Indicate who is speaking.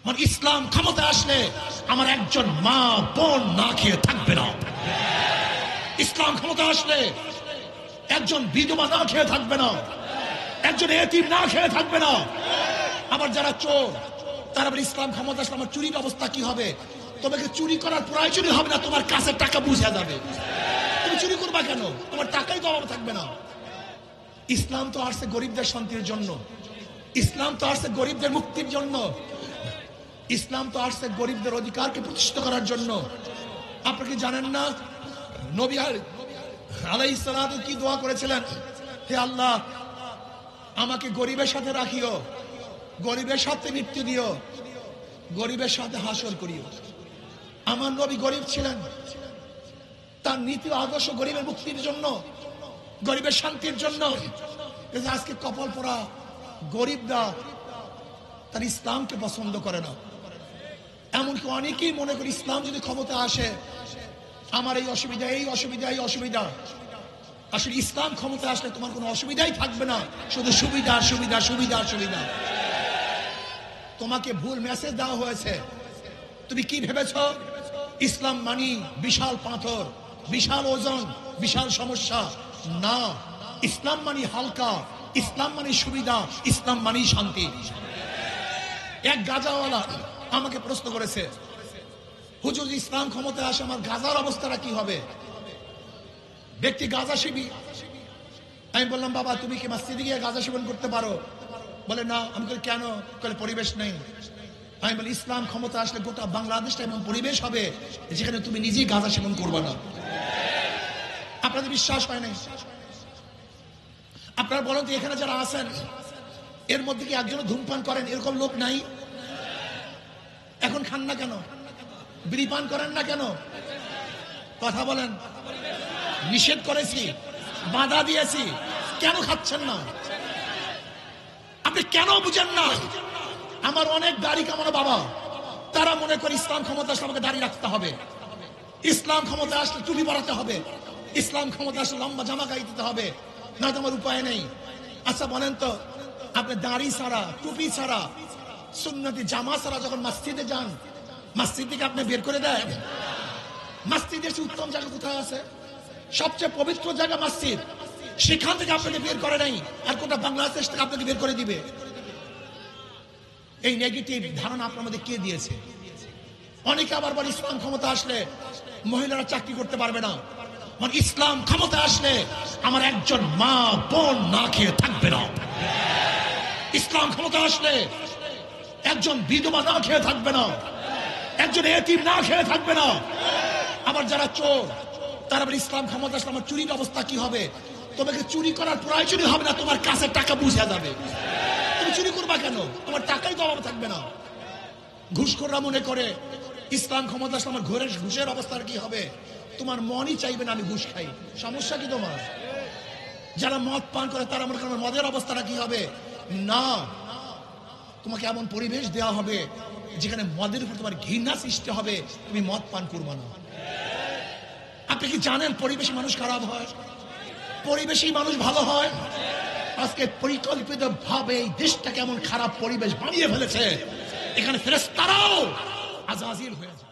Speaker 1: মানে ইসলাম ক্ষমতা আসলে আমার একজন মা বোন না খেয়ে থাকবে না। ইসলাম ক্ষমতা আসলে একজন বিধবা না খেয়ে থাকবে না, একজন এতিম না খেয়ে থাকবে না। আবার যারা চোর তারা আবার ইসলাম ক্ষমতা আসলে আমার চুরির অবস্থা কি হবে? তোমাকে চুরি করার প্রয়োজনই হবে না, তোমার কাছে টাকা বুঝে যাবে। তুমি চুরি করবা কেন? তোমার টাকাই তো অভাব থাকবে না। ইসলাম তো আসছে গরিবদের শান্তির জন্য, ইসলাম তো আসছে গরিবদের মুক্তির জন্য, ইসলাম তো আসছে গরিবদের অধিকারকে প্রতিষ্ঠিত করার জন্য। আপনি কি জানেন না নবী আলাইহিস সালাতু কি দোয়া করেছিলেন? হে আল্লাহ, আমাকে গরিবের সাথে রাখিও, গরিবের সাথে মৃত্যু দিও, গরিবের সাথে হাসর করিও। আমার নবী গরিব ছিলেন, তার নীতি আদর্শ গরিবের মুক্তির জন্য, গরিবের শান্তির জন্য। আজকে কপাল পোড়া গরিবরা তার ইসলামকে পছন্দ করে না। এমনকি অনেকেই মনে করি ইসলাম যদি ক্ষমতা আসে আমার এই অসুবিধা, এই অসুবিধা, এই অসুবিধা। আসলে ইসলাম ক্ষমতা আসলে তোমার কোনো অসুবিধাই থাকবে না, শুধু সুবিধা সুবিধা সুবিধা সুবিধা। তোমাকে ভুল মেসেজ দেওয়া হয়েছে। তুমি কি ভেবেছ ইসলাম মানি বিশাল পাথর, বিশাল ওজন, বিশাল সমস্যা? না, ইসলাম মানি হালকা, ইসলাম মানি সুবিধা, ইসলাম মানি শান্তি। এক গাঁজাওয়ালা আমাকে প্রশ্ন করেছে, হুজুর ইসলাম ক্ষমতায় আসে আমার গাঁজার অবস্থাটা কি হবে? ব্যক্তি গাঁজা সেবী। আমি বললাম, বাবা তুমি কি মসজিদে গিয়ে গাঁজা সেবন করতে পারো? বলে না। আমি বলি কেন? বলে পরিবেশ নেই। আমি বলি ইসলাম ক্ষমতা আসলে গোটা বাংলাদেশটা এমন পরিবেশ হবে যেখানে তুমি নিজেই গাঁজা সেবন করবে না। আপনাদের বিশ্বাস হয় নাই? আপনারা বলেন তো এখানে যারা আছেন এর মধ্যে কি একজন ধূমপান করেন এরকম লোক নাই? এখন খান না কেন? বিড়ি পান করেন না কেন? কথা বলেন। নিষেধ করেছি, বাধা দিয়েছি, কেন খাচ্ছেন না? আপনি কেন বুঝেন না? আমার অনেক দাড়ি কামানো বাবা, তারা মনে করে ইসলাম ক্ষমতা আসলে আমাকে দাড়ি রাখতে হবে, ইসলাম ক্ষমতা আসলে টুপি পরাতে হবে, ইসলাম ক্ষমতা আসলে লম্বা জামা গায়ে দিতে হবে, নয়তো আমার উপায় নেই। আচ্ছা বলেন তো, আপনি দাড়ি ছাড়া, টুপি ছাড়া, সুন্নতি জামা ছাড়া যখন মসজিদে যান, মসজিদ থেকে আপনি বের করে দেয়? মসজিদের উত্তম জায়গা কোথায় আছে? সবচেয়ে পবিত্র জায়গা মসজিদ, সেখান থেকে আপনাকে বের করে নাই, আর কোনটা বাংলাদেশ থেকে আপনাকে বের করে দিবে? এই নেগেটিভ ধারণা আপনার মধ্যে কে দিয়েছে? অনেকে আবার বলে ইসলাম ক্ষমতা আসলে মহিলারা চাকরি করতে পারবে না। মানে ইসলাম ক্ষমতা আসলে আমার একজন মা বোন না খেয়ে থাকবে না। ইসলাম ক্ষমতা আসলে একজন বিধবা না খেয়ে থাকবে না, একজন এতিম না খেয়ে থাকবে না। আবার যারা চোর তারা আবার ইসলাম ক্ষমতা আসলে আমার চুরির অবস্থা কি হবে? তোমাকে চুরি করার প্রয়োজনই হবে না, তোমার কাছে টাকা বুঝে যাবে। তুমি চুরি করবা কেন? তোমার টাকাই তো অভাব থাকবে না। ঘুষখোররা মনে করে ইসলাম ক্ষমতা আসলে আমার ঘুষের অবস্থার কি হবে? তোমার মনই চাইবে না আমি ঘুষ খাই। সমস্যা কি তোমার? যারা মদ পান করে তারা মনে করে মদের অবস্থাটা কি হবে? না, তোমাকে এমন পরিবেশ দেওয়া হবে যেখানে মদের উপর তোমার ঘৃণা সৃষ্টি হবে, তুমি মদ পান করবা না। আপনি কি জানেন পরিবেশে মানুষ খারাপ হয়, পরিবেশেই মানুষ ভালো হয়? আজকে পরিকল্পিত ভাবে এই দেশটা কেমন খারাপ পরিবেশ বানিয়ে ফেলেছে, এখানে ফেরেশতারাও আযাজিল হয়ে যায়।